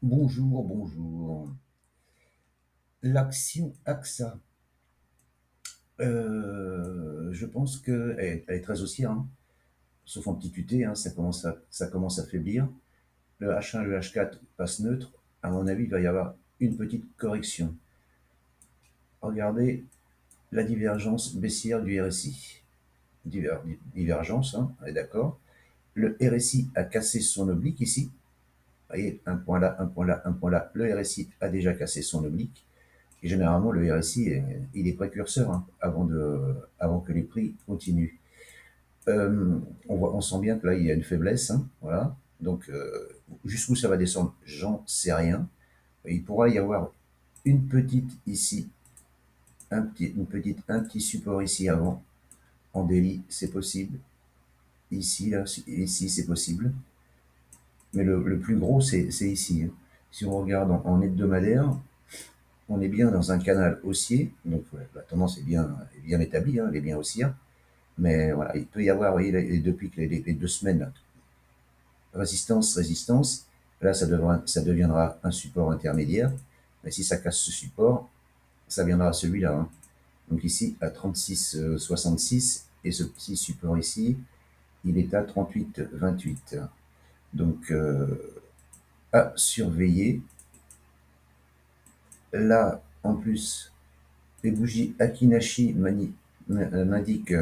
Bonjour, bonjour. L'action AXA, je pense qu'elle est très haussière, hein, sauf en petit UT, hein, ça commence à faiblir. Le H1, le H4 passe neutre. À mon avis, il va y avoir une petite correction. Regardez la divergence baissière du RSI. Divergence, hein, on est d'accord. Le RSI a cassé son oblique ici. Vous voyez, un point là, un point là, un point là. Le RSI a déjà cassé son oblique. Et généralement, le RSI, il est précurseur, hein, avant que les prix continuent. On sent bien que là, il y a une faiblesse, hein, voilà. Donc, jusqu'où ça va descendre, j'en sais rien. Il pourra y avoir une petite ici, un petit support ici avant. En daily, c'est possible. Ici, là, ici, c'est possible. Mais le plus gros, c'est ici, hein. Si on regarde en hebdomadaire, on est bien dans un canal haussier. Donc, ouais, la tendance est bien établie, hein, elle est bien haussière. Mais voilà, il peut y avoir, vous voyez, depuis que les 2 semaines, là, résistance, résistance, là, ça deviendra un support intermédiaire. Mais si ça casse ce support, ça viendra à celui-là, hein. Donc ici, à 36,66, et ce petit support ici, il est à 38,28. Donc, à surveiller. Là, en plus, les bougies Akinashi m'indiquent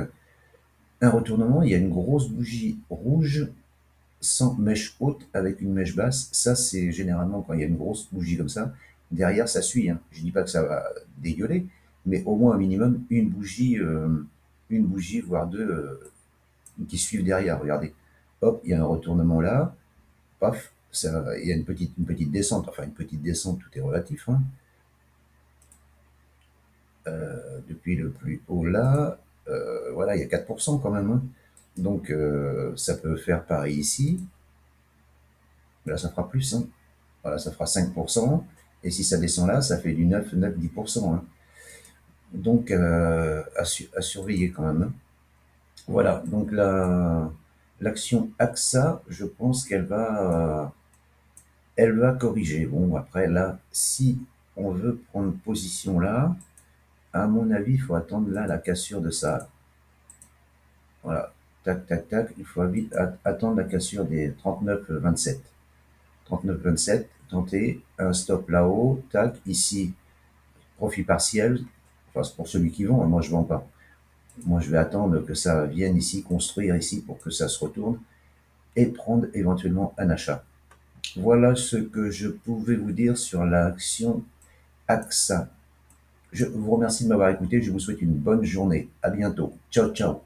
un retournement. Il y a une grosse bougie rouge sans mèche haute avec une mèche basse. Ça, c'est généralement quand il y a une grosse bougie comme ça. Derrière, ça suit, hein. Je ne dis pas que ça va dégueuler, mais au moins un minimum une bougie, voire deux, qui suivent derrière. Regardez, hop, il y a un retournement là, paf, il y a une petite descente. Enfin, une petite descente, tout est relatif, hein. Depuis le plus haut là, voilà, il y a 4% quand même, hein. Donc, ça peut faire pareil ici. Là, ça fera plus, hein. Voilà, ça fera 5%. Et si ça descend là, ça fait du 9, 10%, hein. Donc, à surveiller quand même, hein. Voilà, donc l'action AXA, je pense elle va corriger. Bon, après, là, si on veut prendre position là, à mon avis, il faut attendre là la cassure de ça. Voilà, tac, tac, tac, il faut vite attendre la cassure des 39,27. 39,27, tenter un stop là-haut, tac, ici, profit partiel, enfin, c'est pour celui qui vend, hein, moi je vends pas. Moi je vais attendre que ça vienne ici, construire ici pour que ça se retourne et prendre éventuellement un achat. Voilà ce que je pouvais vous dire sur l'action AXA. Je vous remercie de m'avoir écouté, je vous souhaite une bonne journée. À bientôt. Ciao, ciao.